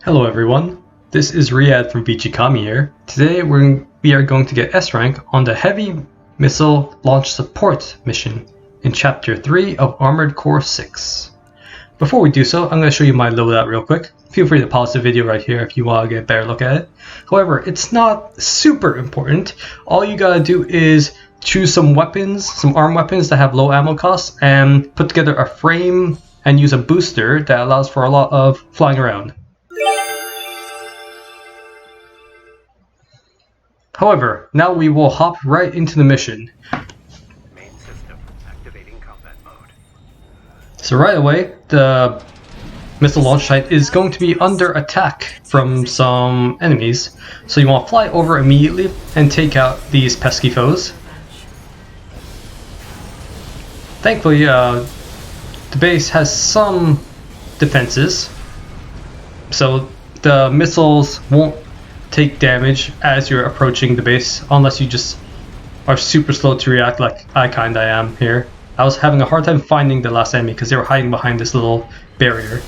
Hello everyone, this is Riyadh from Vichikami here. Today we are going to get S rank on the Heavy Missile Launch Support mission in Chapter 3 of Armored Core 6. Before we do so, I'm going to show you my loadout real quick. Feel free to pause the video right here if you want to get a better look at it. However, it's not super important. All you gotta do is choose some weapons, some arm weapons that have low ammo costs, and put together a frame and use a booster that allows for a lot of flying around. However, now we will hop right into the mission. Main system activating combat mode. So right away, the missile launch site is going to be under attack from some enemies. So you want to fly over immediately and take out these pesky foes. Thankfully, the base has some defenses, so the missiles won't take damage as you're approaching the base, unless you just are super slow to react like I kinda am here. I was having a hard time finding the last enemy because they were hiding behind this little barrier.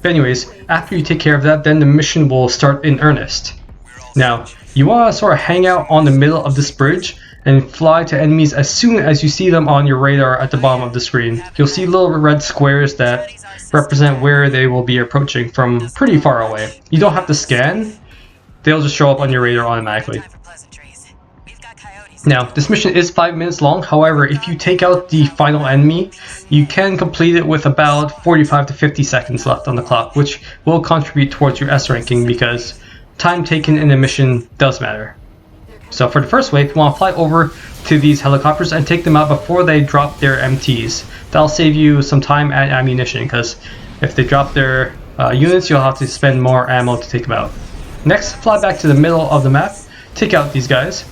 But anyways, after you take care of that, then the mission will start in earnest. Now, you want to sort of hang out on the middle of this bridge and fly to enemies as soon as you see them on your radar at the bottom of the screen. You'll see little red squares that represent where they will be approaching from pretty far away. You don't have to scan, they'll just show up on your radar automatically. Now, this mission is 5 minutes long, however, if you take out the final enemy, you can complete it with about 45 to 50 seconds left on the clock, which will contribute towards your S ranking because time taken in the mission does matter. So for the first wave, you want to fly over to these helicopters and take them out before they drop their MTs. That'll save you some time and ammunition, because if they drop their units, you'll have to spend more ammo to take them out. Next, fly back to the middle of the map, take out these guys.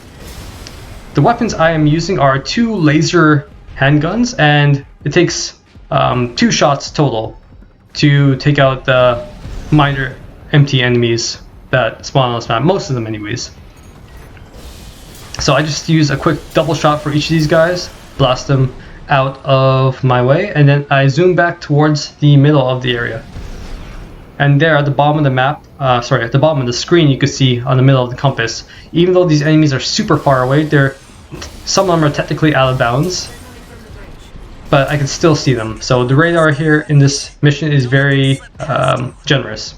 The weapons I am using are 2 laser handguns, and it takes 2 shots total to take out the minor MT enemies that spawn on this map, most of them anyways. So I just use a quick double shot for each of these guys, blast them out of my way, and then I zoom back towards the middle of the area. And there at the bottom of the map, at the bottom of the screen, you can see on the middle of the compass, even though these enemies are super far away, some of them are technically out of bounds, but I can still see them. So the radar here in this mission is very generous.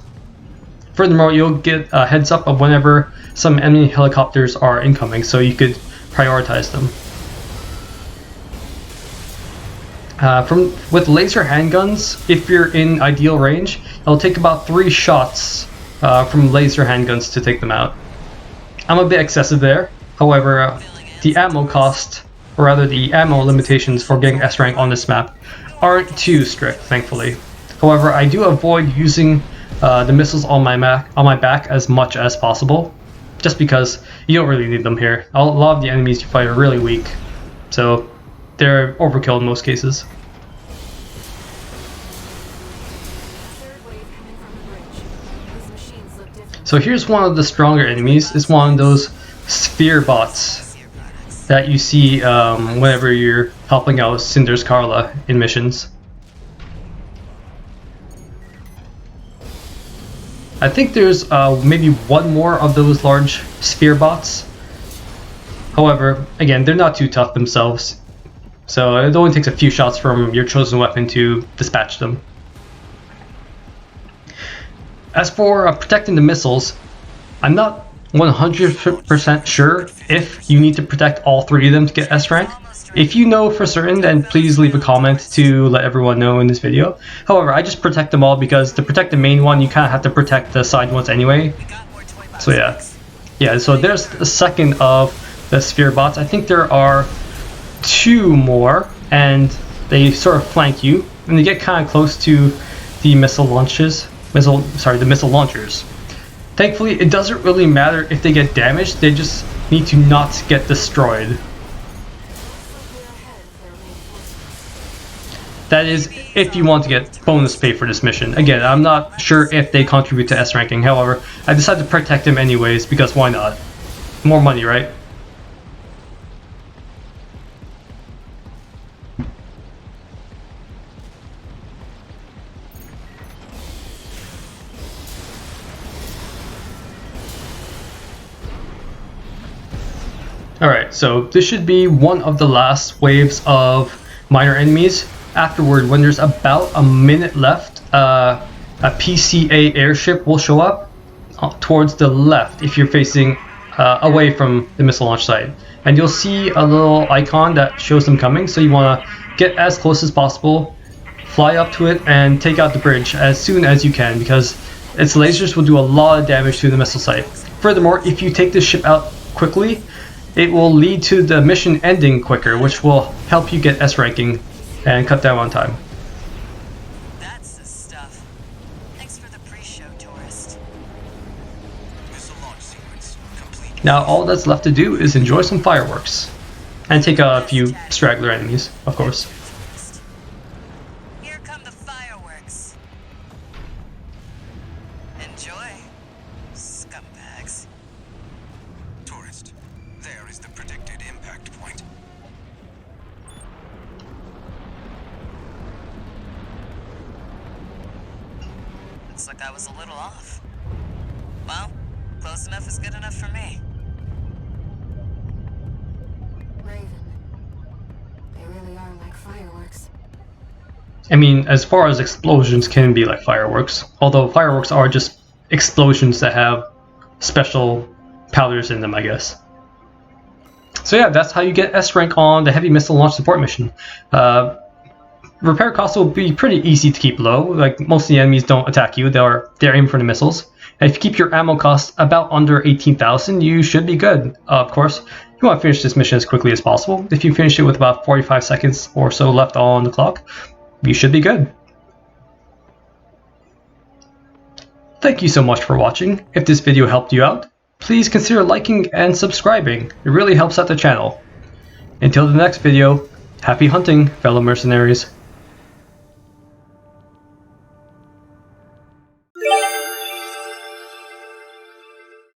Furthermore, you'll get a heads up of whenever some enemy helicopters are incoming, so you could prioritize them. With laser handguns, if you're in ideal range, it'll take about 3 shots from laser handguns to take them out. I'm a bit excessive there, however, the ammo cost, or rather the ammo limitations for getting S rank on this map aren't too strict, thankfully. However, I do avoid using the missiles on my back as much as possible, just because you don't really need them here. A lot of the enemies you fight are really weak, so they're overkill in most cases. So here's one of the stronger enemies. It's one of those sphere bots that you see whenever you're helping out Cinder's Carla in missions. I think there's maybe one more of those large sphere bots. However, again, they're not too tough themselves, so it only takes a few shots from your chosen weapon to dispatch them. As for protecting the missiles, I'm not 100% sure if you need to protect all 3 of them to get S rank. If you know for certain, then please leave a comment to let everyone know in this video. However, I just protect them all because to protect the main one, you kind of have to protect the side ones anyway. So yeah, so there's the second of the sphere bots. I think there are 2 more, and they sort of flank you, and they get kind of close to the missile launchers. Thankfully, it doesn't really matter if they get damaged, they just need to not get destroyed. That is, if you want to get bonus pay for this mission. Again, I'm not sure if they contribute to S ranking, however, I decided to protect them anyways, because why not? More money, right? Alright, so this should be one of the last waves of minor enemies. Afterward, when there's about a minute left, a PCA airship will show up towards the left if you're facing away from the missile launch site. And you'll see a little icon that shows them coming, so you want to get as close as possible, fly up to it, and take out the bridge as soon as you can, because its lasers will do a lot of damage to the missile site. Furthermore, if you take this ship out quickly, it will lead to the mission ending quicker, which will help you get S ranking and cut down on time. That's the stuff. Thanks for the pre-show, tourist. Missile launch sequence complete. Now all that's left to do is enjoy some fireworks. And take a few straggler enemies, of course. Here come the fireworks. Enjoy, scumbags. Tourist, there is the predicted impact point. Looks like I was a little off. Well, close enough is good enough for me. Raven. They really are like fireworks. I mean, as far as explosions can be like fireworks, although fireworks are just explosions that have special powders in them, I guess. So yeah, that's how you get S rank on the heavy missile launch support mission. Repair costs will be pretty easy to keep low. Like, most of the enemies don't attack you; they're aiming for the missiles. And if you keep your ammo costs about under 18,000, you should be good. Of course, you want to finish this mission as quickly as possible. If you finish it with about 45 seconds or so left on the clock, you should be good. Thank you so much for watching. If this video helped you out, please consider liking and subscribing. It really helps out the channel. Until the next video, happy hunting, fellow mercenaries.